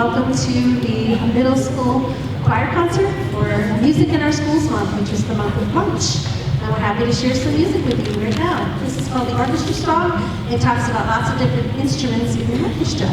welcome to the middle school choir concert for Music in Our Schools Month, which is the month of March. And we're happy to share some music with you right now. This is called the Orchestra Song. It talks about lots of different instruments in the orchestra.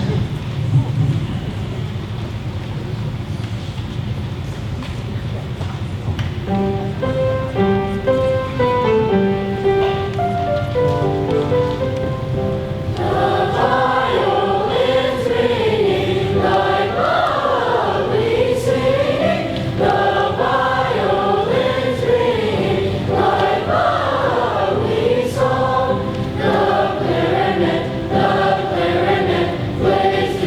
Plays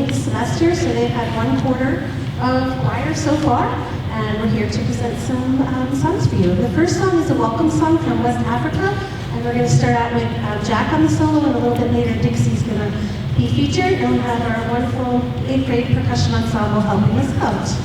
the semester, so they've had one quarter of choir so far, and we're here to present some songs for you. The first song is a welcome song from West Africa, and we're going to start out with Jack on the solo, and a little bit later Dixie's going to be featured, and we have our wonderful 8th grade percussion ensemble helping us out.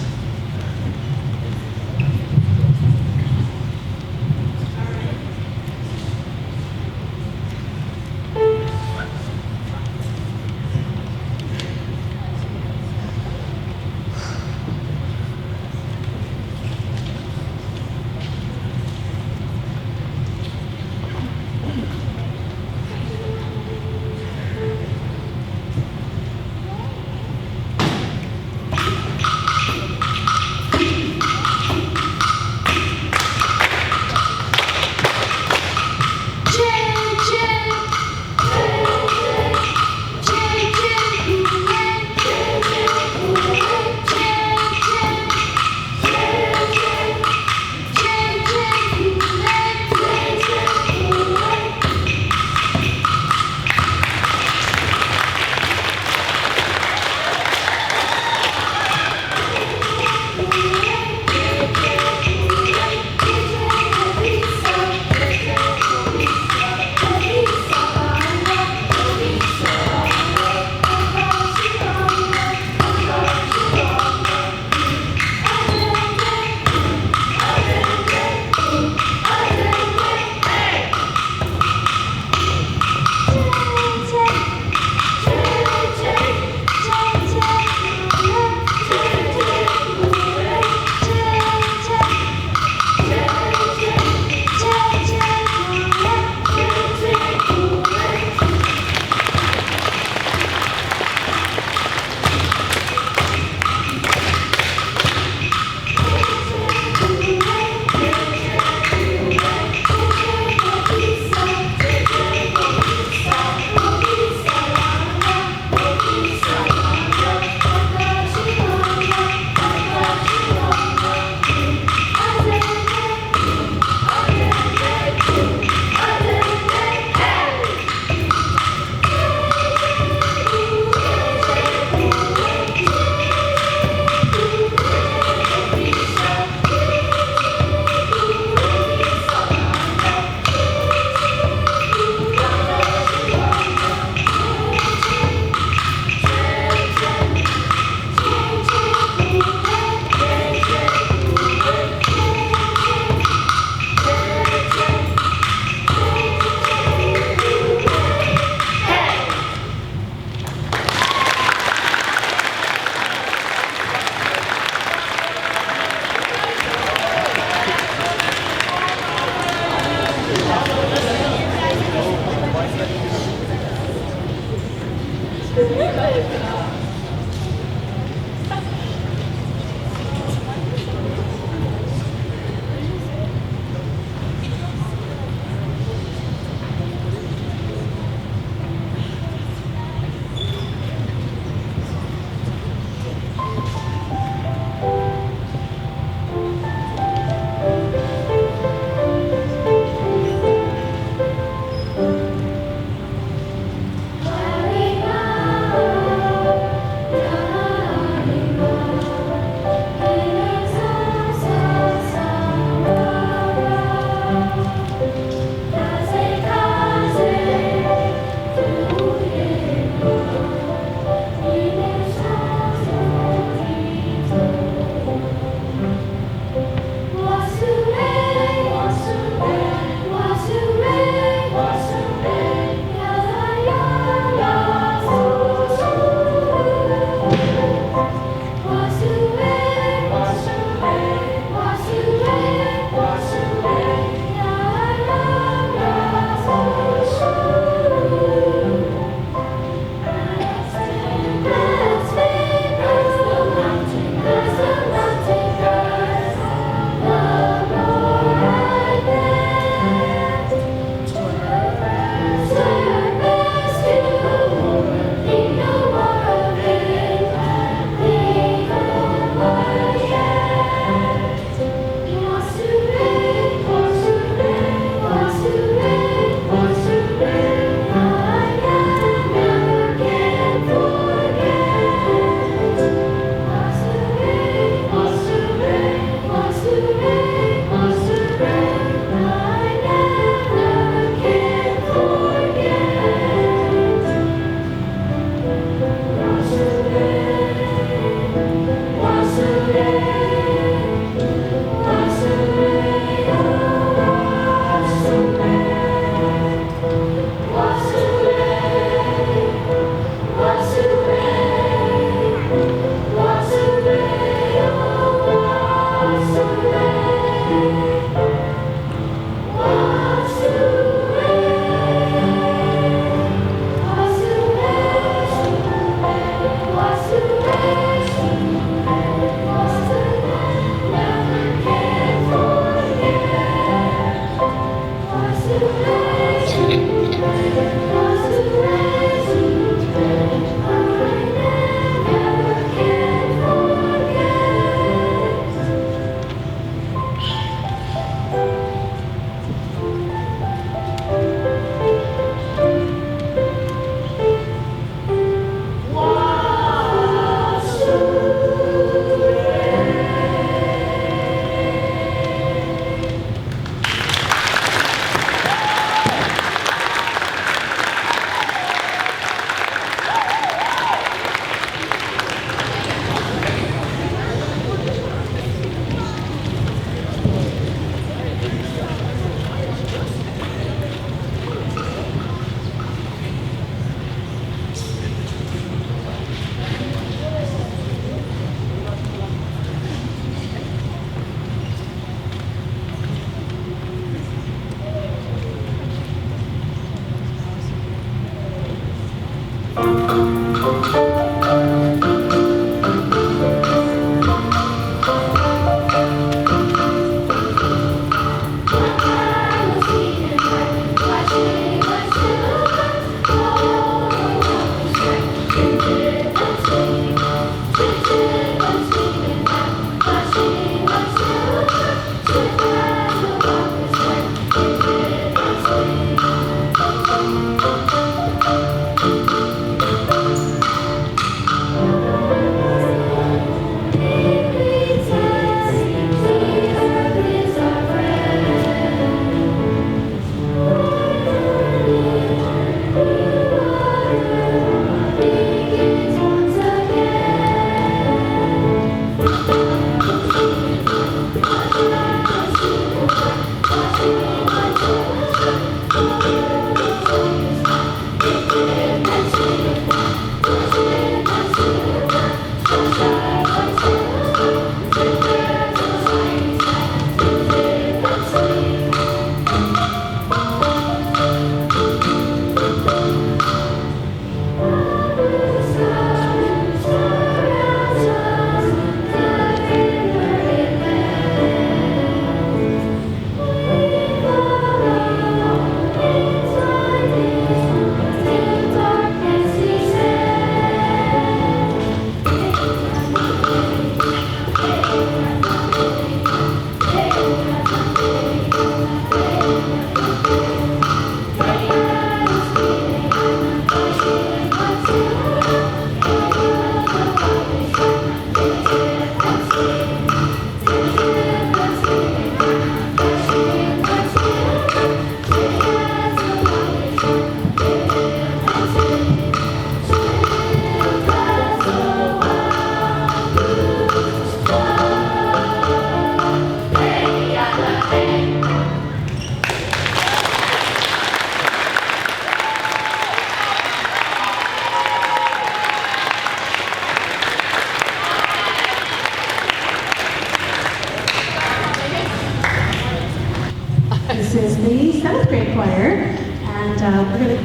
This is the 7th grade choir, and we're going to,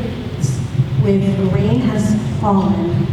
with "The Rain Has Fallen."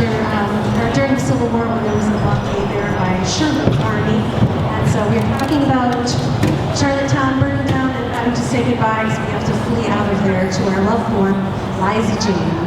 or during the Civil War when there was a blockade there by Sherman's army. And so we're talking about Charlottetown burning down and having to say goodbye, so we have to flee out of there to our loved one, Liza Jane.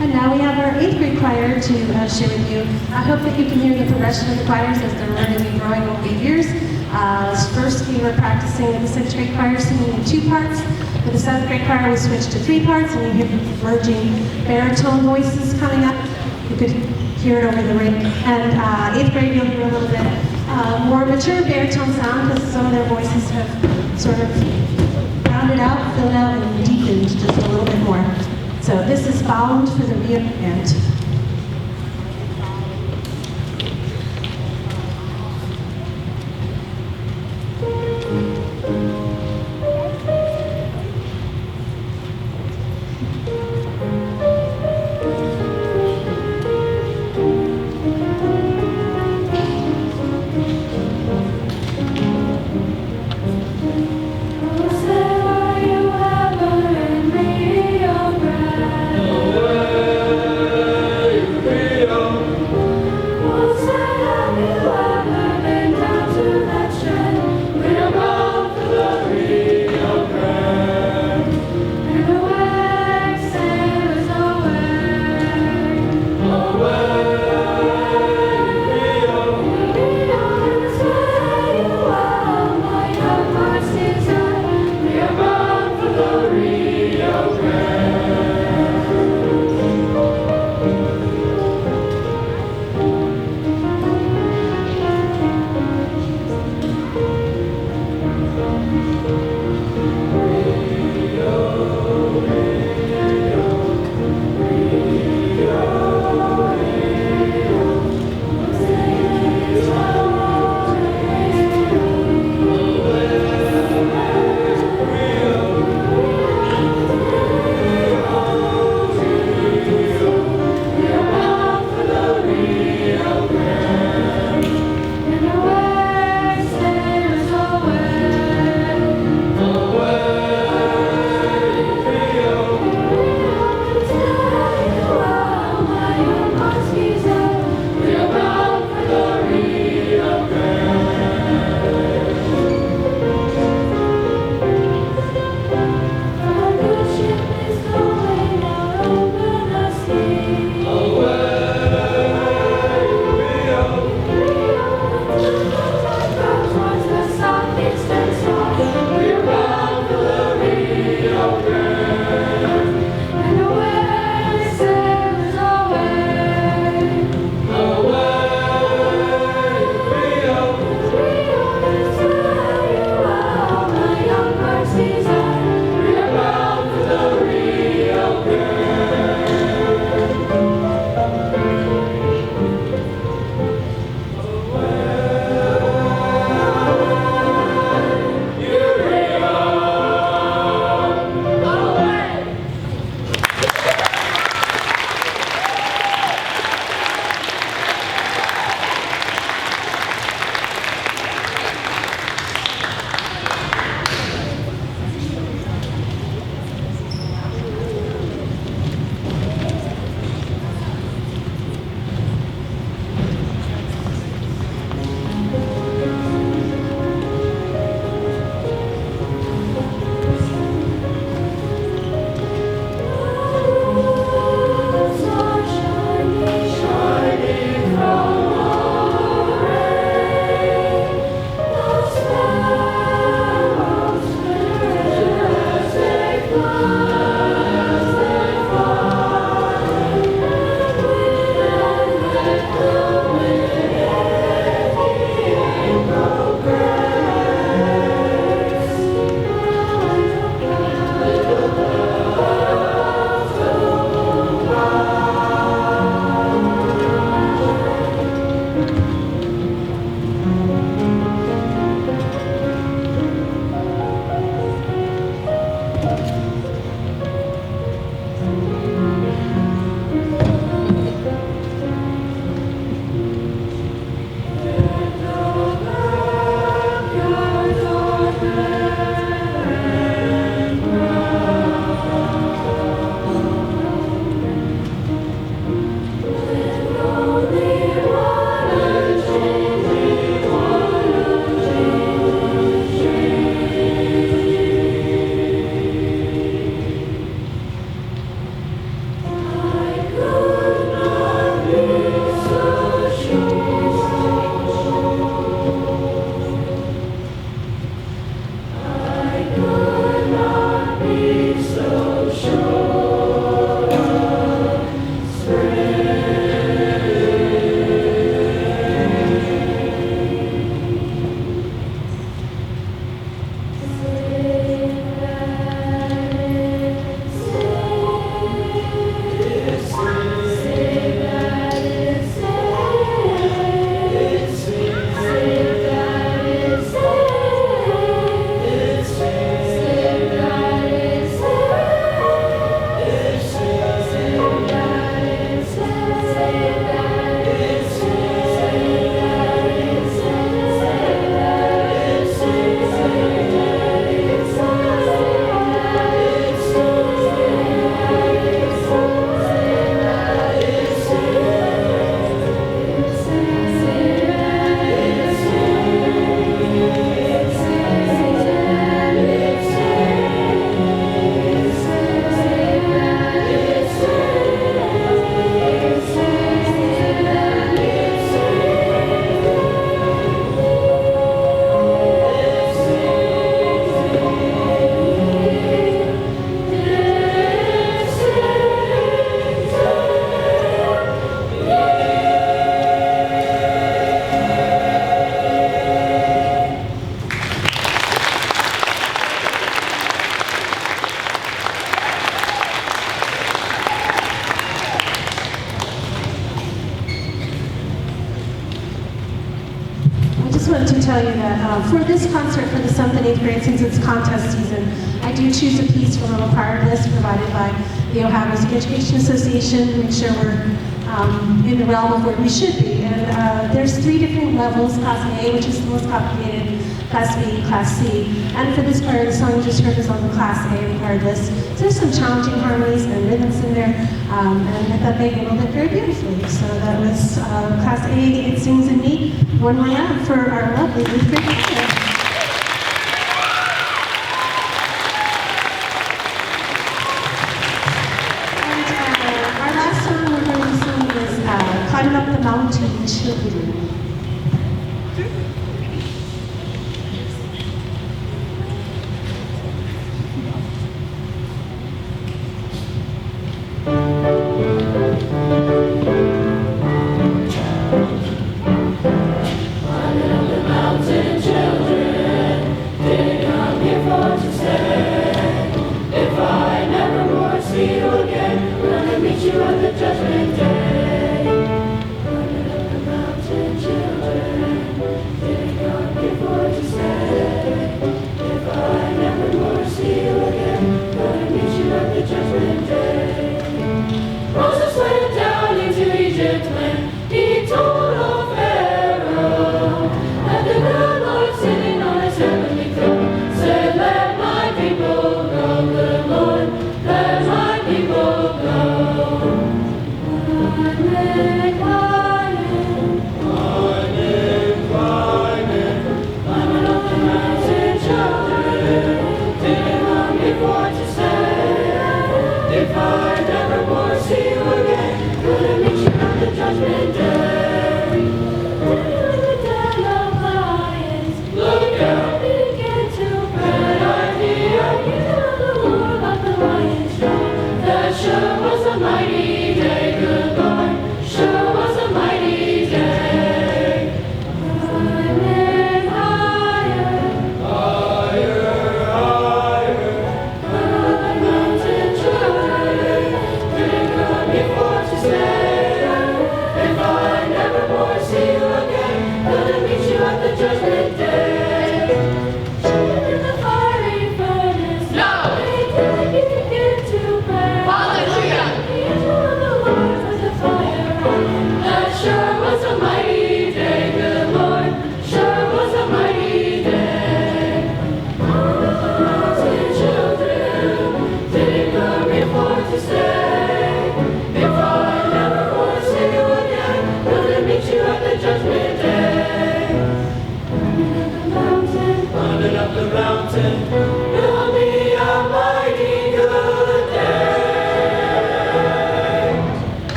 And now we have our 8th grade choir to share with you. I hope that you can hear the progression of the choirs as they're learning and growing over the years. First, we were practicing with the 6th grade choir singing in 2 parts. With the 7th grade choir, we switched to 3 parts, and you hear emerging baritone voices coming up. You could hear it over the ring. And 8th grade, you'll hear a little bit more mature baritone sound because some of their voices have sort of rounded out, filled out, and deepened just a little bit more. So this is Bound for the Reappointment. Sarah, you have earned me your breath. to tell you that for this concert for the 7th and 8th grade, since it's contest season, I do choose a piece from a required list provided by the Ohio Music Education Association to make sure we're in the realm of where we should be. And there's 3 different levels: Class A, which is the most complicated, Class B, Class C. And for this part, the song you just heard is on the Class A required list. So there's some challenging harmonies and rhythms in there, and I thought they handled it very beautifully. So that was Class A, It Sings in Me, One More Round for our lovely 8th grade teacher. Our last song we're going to sing is Climbing Up the Mountain, Children.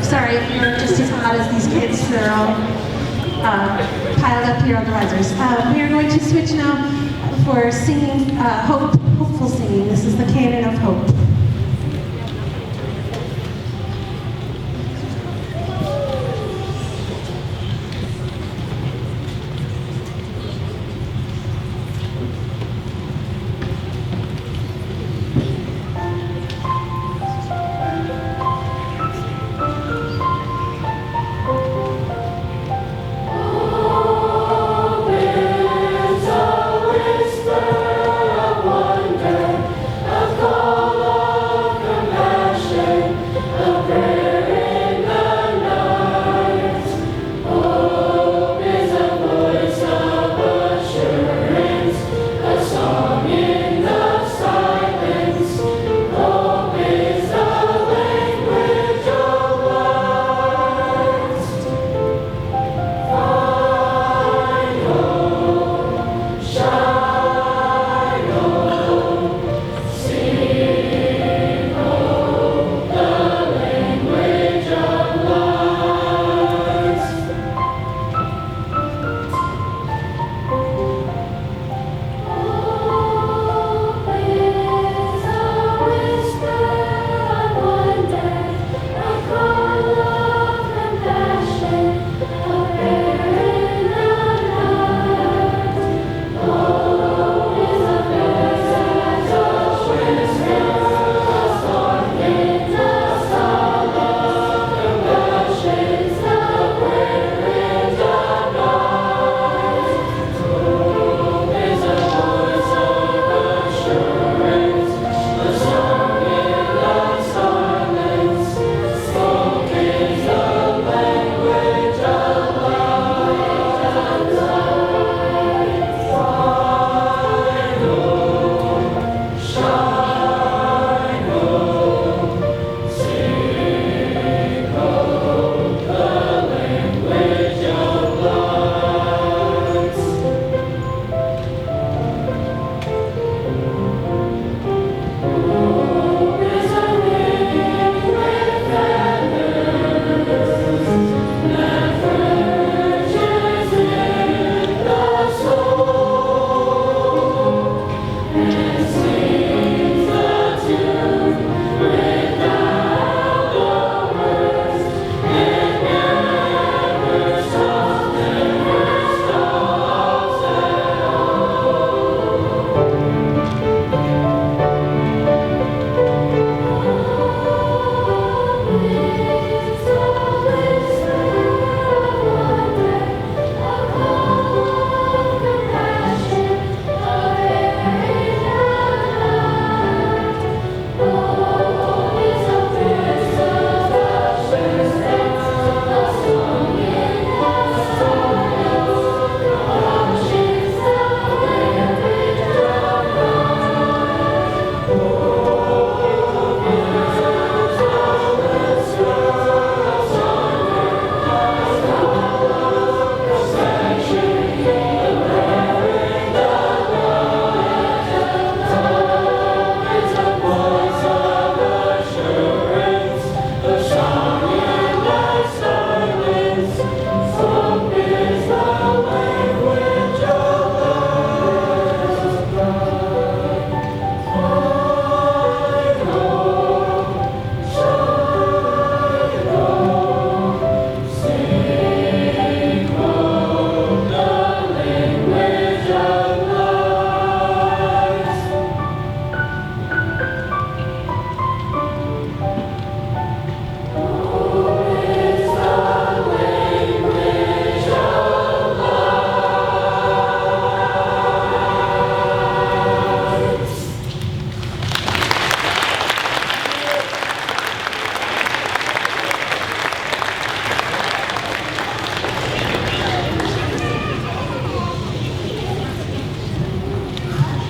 Sorry if you're just as hot as these kids that are all piled up here on the risers. We are going to switch now for singing, hopeful singing. This is the Canon of Hope. Wonder, a call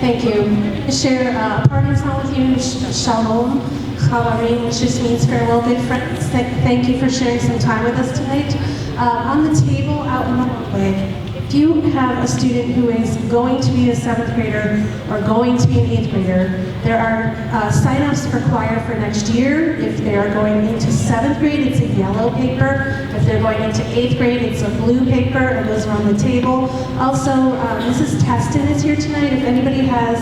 Thank you. To share a parting song with you, Shalom Chavarim, which just means farewell, good friends. Thank you for sharing some time with us tonight. On the table out in the hallway, if you have a student who is going to be a 7th grader or going to be an 8th grader, there are sign-ups for choir for next year. If they are going into 7th grade, it's a yellow paper. If they're going into 8th grade, it's a blue paper, and those are on the table. Also, Mrs. Teston is here tonight. If anybody has,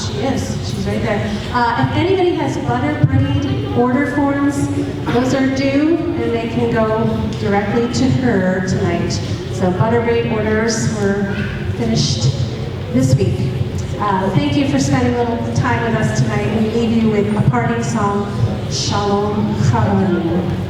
she is, she's right there. If anybody has butter braid order forms, those are due, and they can go directly to her tonight. So butter braid orders were finished this week. Thank you for spending a little time with us tonight. We leave you with a parting song, Shalom Chavarim.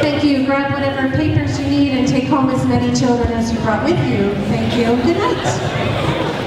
Thank you. Grab whatever papers you need and take home as many children as you brought with you. Thank you. Good night.